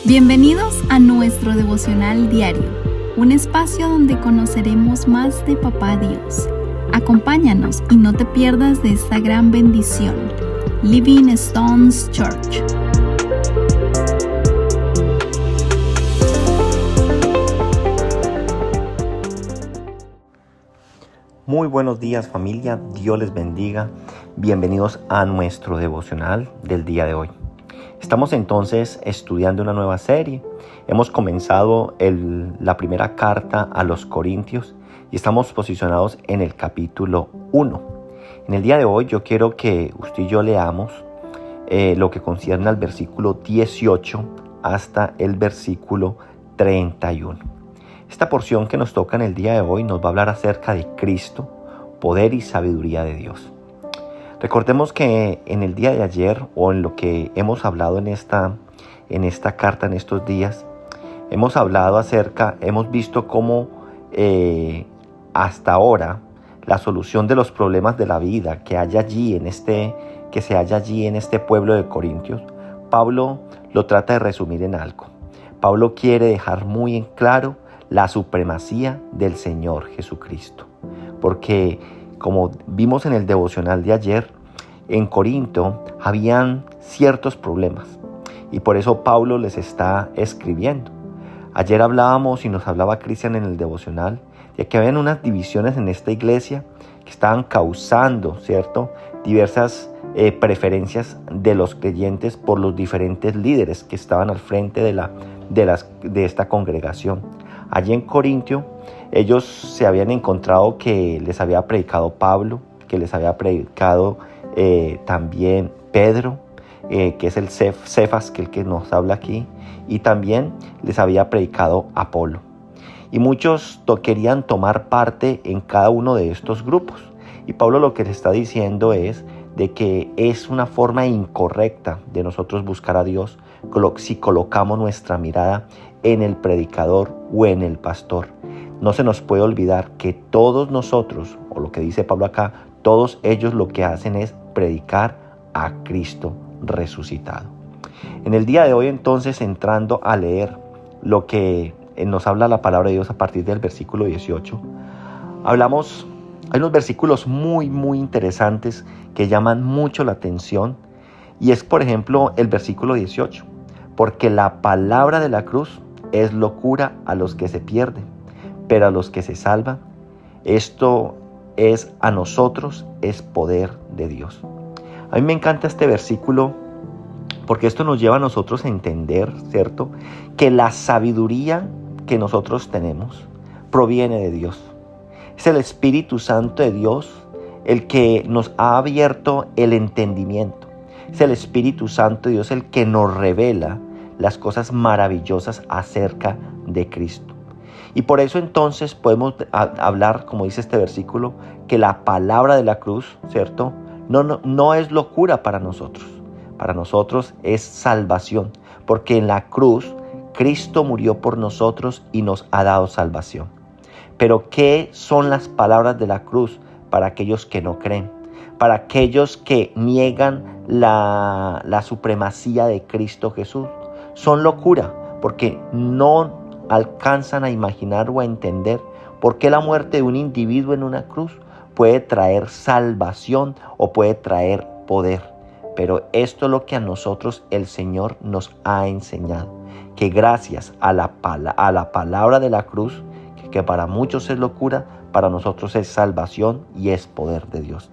Bienvenidos a nuestro devocional diario, un espacio donde conoceremos más de Papá Dios. Acompáñanos y no te pierdas de esta gran bendición. Living Stones Church. Muy buenos días, familia, Dios les bendiga. Bienvenidos a nuestro devocional del día de hoy. Estamos entonces estudiando una nueva serie. Hemos comenzado la primera carta a los Corintios y estamos posicionados en el capítulo 1. En el día de hoy yo quiero que usted y yo leamos lo que concierne al versículo 18 hasta el versículo 31. Esta porción que nos toca en el día de hoy nos va a hablar acerca de Cristo, poder y sabiduría de Dios. Recordemos que en el día de ayer, o en lo que hemos hablado en esta carta en estos días, hemos visto cómo hasta ahora la solución de los problemas de la vida que se halla allí en este pueblo de Corintios, Pablo lo trata de resumir en algo. Pablo quiere dejar muy en claro la supremacía del Señor Jesucristo. Porque, como vimos en el devocional de ayer, en Corinto habían ciertos problemas y por eso Pablo les está escribiendo. Ayer hablábamos y nos hablaba Cristian en el devocional de que habían unas divisiones en esta iglesia que estaban causando, ¿cierto?, diversas preferencias de los creyentes por los diferentes líderes que estaban al frente de esta congregación. Allí en Corintio, ellos se habían encontrado que les había predicado Pablo, que les había predicado también Pedro, que es el Cefas, que es el que nos habla aquí, y también les había predicado Apolo. Y muchos querían tomar parte en cada uno de estos grupos. Y Pablo lo que les está diciendo es de que es una forma incorrecta de nosotros buscar a Dios si colocamos nuestra mirada en el predicador o en el pastor. No se nos puede olvidar que todos nosotros, o lo que dice Pablo acá, todos ellos lo que hacen es predicar a Cristo resucitado. En el día de hoy entonces, entrando a leer lo que nos habla la palabra de Dios a partir del versículo 18, hay unos versículos muy interesantes que llaman mucho la atención, y es por ejemplo el versículo 18, porque la palabra de la cruz es locura a los que se pierden, pero a los que se salvan, esto es a nosotros, es poder de Dios. A mí me encanta este versículo porque esto nos lleva a nosotros a entender, ¿cierto?, que la sabiduría que nosotros tenemos proviene de Dios. Es el Espíritu Santo de Dios el que nos ha abierto el entendimiento. Es el Espíritu Santo de Dios el que nos revela las cosas maravillosas acerca de Cristo. Y por eso entonces podemos hablar, como dice este versículo, que la palabra de la cruz, ¿cierto?, no es locura para nosotros. Para nosotros es salvación, porque en la cruz Cristo murió por nosotros y nos ha dado salvación. Pero ¿qué son las palabras de la cruz para aquellos que no creen? Para aquellos que niegan la supremacía de Cristo Jesús. Son locura, porque no alcanzan a imaginar o a entender por qué la muerte de un individuo en una cruz puede traer salvación o puede traer poder. Pero esto es lo que a nosotros el Señor nos ha enseñado, que gracias a la palabra de la cruz, que para muchos es locura, para nosotros es salvación y es poder de Dios.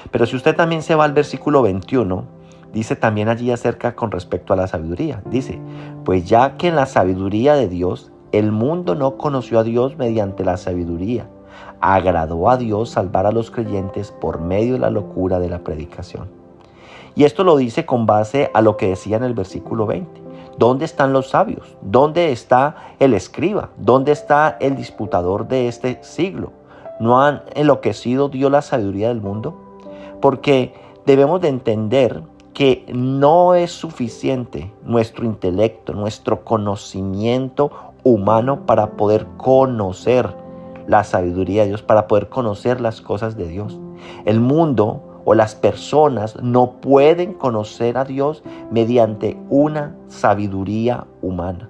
Pero si usted también se va al versículo 21, dice también allí acerca con respecto a la sabiduría. Dice, pues ya que en la sabiduría de Dios, el mundo no conoció a Dios mediante la sabiduría, agradó a Dios salvar a los creyentes por medio de la locura de la predicación. Y esto lo dice con base a lo que decía en el versículo 20. ¿Dónde están los sabios? ¿Dónde está el escriba? ¿Dónde está el disputador de este siglo? ¿No han enloquecido Dios la sabiduría del mundo? Porque debemos de entender que no es suficiente nuestro intelecto, nuestro conocimiento humano para poder conocer la sabiduría de Dios, para poder conocer las cosas de Dios. El mundo o las personas no pueden conocer a Dios mediante una sabiduría humana.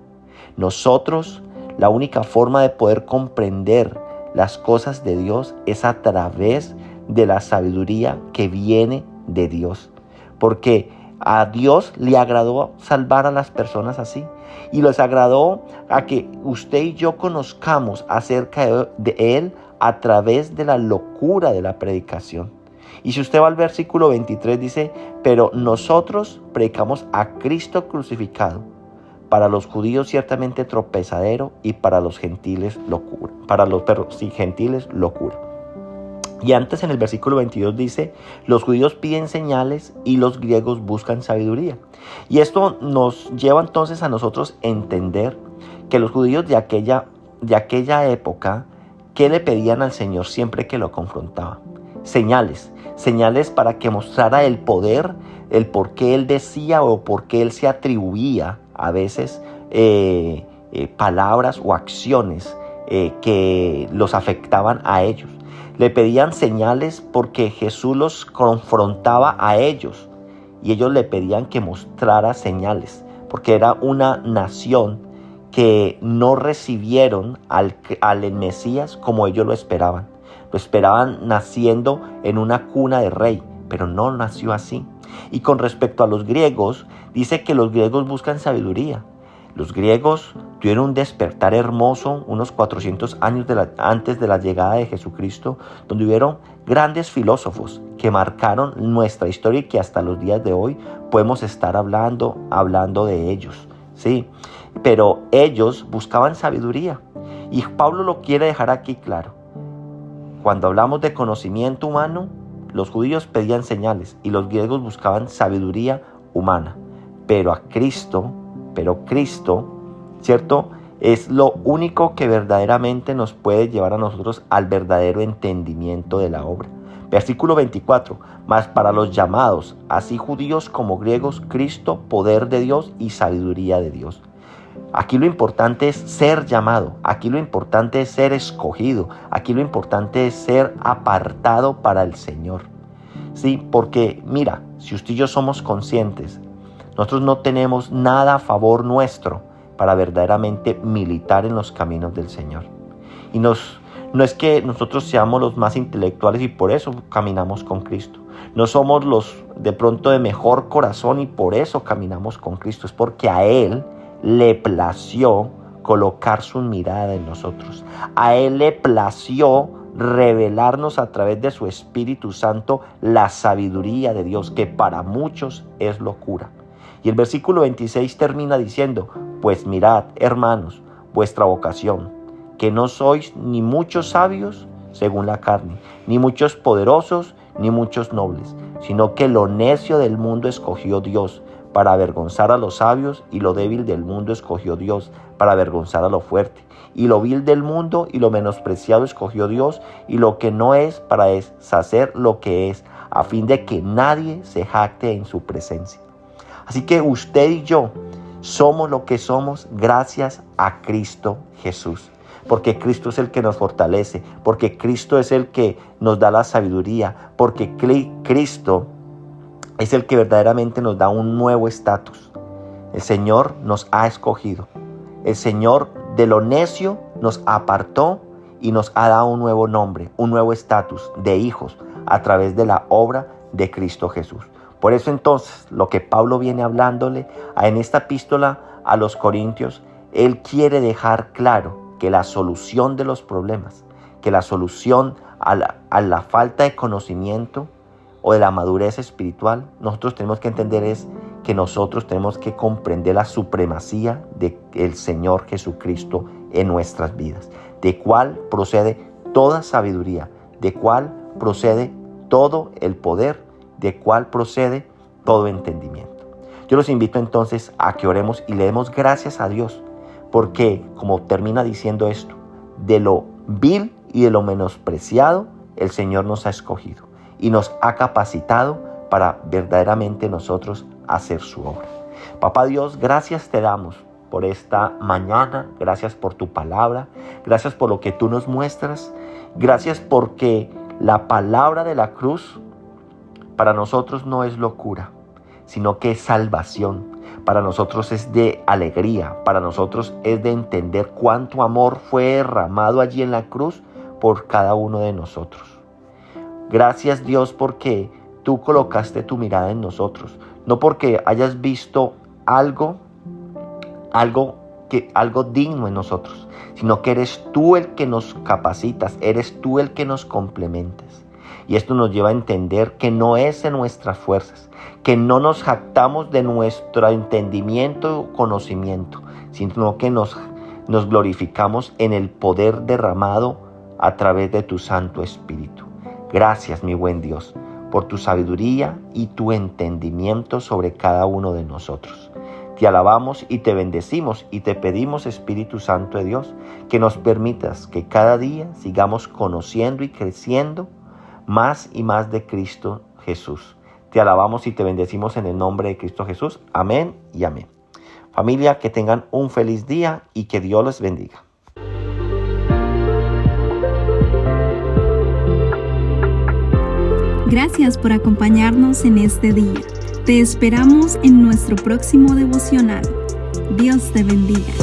Nosotros, la única forma de poder comprender las cosas de Dios es a través de la sabiduría que viene de Dios. Porque a Dios le agradó salvar a las personas así. Y les agradó a que usted y yo conozcamos acerca de Él a través de la locura de la predicación. Y si usted va al versículo 23, dice: pero nosotros predicamos a Cristo crucificado, para los judíos ciertamente tropezadero y para los gentiles locura. Gentiles locura. Y antes en el versículo 22 dice: los judíos piden señales y los griegos buscan sabiduría. Y esto nos lleva entonces a nosotros entender que los judíos de aquella época, ¿qué le pedían al Señor siempre que lo confrontaba? Señales para que mostrara el poder, el por qué Él decía o por qué Él se atribuía a veces palabras o acciones que los afectaban a ellos. Le pedían señales porque Jesús los confrontaba a ellos y ellos le pedían que mostrara señales, porque era una nación que no recibieron al Mesías como ellos lo esperaban. Lo esperaban naciendo en una cuna de rey, pero no nació así. Y con respecto a los griegos, dice que los griegos buscan sabiduría. Los griegos tuvieron un despertar hermoso unos 400 años antes de la llegada de Jesucristo, donde hubieron grandes filósofos que marcaron nuestra historia y que hasta los días de hoy podemos estar hablando de ellos, ¿sí? Pero ellos buscaban sabiduría y Pablo lo quiere dejar aquí claro. Cuando hablamos de conocimiento humano, los judíos pedían señales y los griegos buscaban sabiduría humana. Pero Cristo, ¿cierto?, es lo único que verdaderamente nos puede llevar a nosotros al verdadero entendimiento de la obra. Versículo 24, mas para los llamados, así judíos como griegos, Cristo, poder de Dios y sabiduría de Dios. Aquí lo importante es ser llamado, aquí lo importante es ser escogido, aquí lo importante es ser apartado para el Señor. Sí, porque mira, si usted y yo somos conscientes, nosotros no tenemos nada a favor nuestro para verdaderamente militar en los caminos del Señor. Y no es que nosotros seamos los más intelectuales y por eso caminamos con Cristo. No somos los de pronto de mejor corazón y por eso caminamos con Cristo. Es porque a Él le plació colocar su mirada en nosotros. A Él le plació revelarnos a través de su Espíritu Santo la sabiduría de Dios, que para muchos es locura. Y el versículo 26 termina diciendo: pues mirad, hermanos, vuestra vocación, que no sois ni muchos sabios según la carne, ni muchos poderosos, ni muchos nobles, sino que lo necio del mundo escogió Dios para avergonzar a los sabios, y lo débil del mundo escogió Dios para avergonzar a lo fuerte. Y lo vil del mundo y lo menospreciado escogió Dios, y lo que no es para deshacer lo que es, a fin de que nadie se jacte en su presencia. Así que usted y yo somos lo que somos gracias a Cristo Jesús. Porque Cristo es el que nos fortalece, porque Cristo es el que nos da la sabiduría, porque Cristo es el que verdaderamente nos da un nuevo estatus. El Señor nos ha escogido. El Señor de lo necio nos apartó y nos ha dado un nuevo nombre, un nuevo estatus de hijos a través de la obra de Cristo Jesús. Por eso entonces lo que Pablo viene hablándole en esta epístola a los Corintios, él quiere dejar claro que la solución de los problemas, que la solución a la falta de conocimiento o de la madurez espiritual, nosotros tenemos que entender es que nosotros tenemos que comprender la supremacía del Señor Jesucristo en nuestras vidas, de cuál procede toda sabiduría, de cuál procede todo el poder, de cuál procede todo entendimiento. Yo los invito entonces a que oremos y le demos gracias a Dios, porque como termina diciendo esto, de lo vil y de lo menospreciado, el Señor nos ha escogido y nos ha capacitado para verdaderamente nosotros hacer su obra. Papá Dios, gracias te damos por esta mañana, gracias por tu palabra, gracias por lo que tú nos muestras, gracias porque la palabra de la cruz para nosotros no es locura, sino que es salvación. Para nosotros es de alegría, para nosotros es de entender cuánto amor fue derramado allí en la cruz por cada uno de nosotros. Gracias, Dios, porque tú colocaste tu mirada en nosotros, no porque hayas visto algo digno en nosotros, sino que eres tú el que nos capacitas, eres tú el que nos complementas. Y esto nos lleva a entender que no es en nuestras fuerzas, que no nos jactamos de nuestro entendimiento o conocimiento, sino que nos glorificamos en el poder derramado a través de tu Santo Espíritu. Gracias, mi buen Dios, por tu sabiduría y tu entendimiento sobre cada uno de nosotros. Te alabamos y te bendecimos y te pedimos, Espíritu Santo de Dios, que nos permitas que cada día sigamos conociendo y creciendo más y más de Cristo Jesús. Te alabamos y te bendecimos en el nombre de Cristo Jesús. Amén y amén. Familia, que tengan un feliz día y que Dios les bendiga. Gracias por acompañarnos en este día. Te esperamos en nuestro próximo devocional. Dios te bendiga.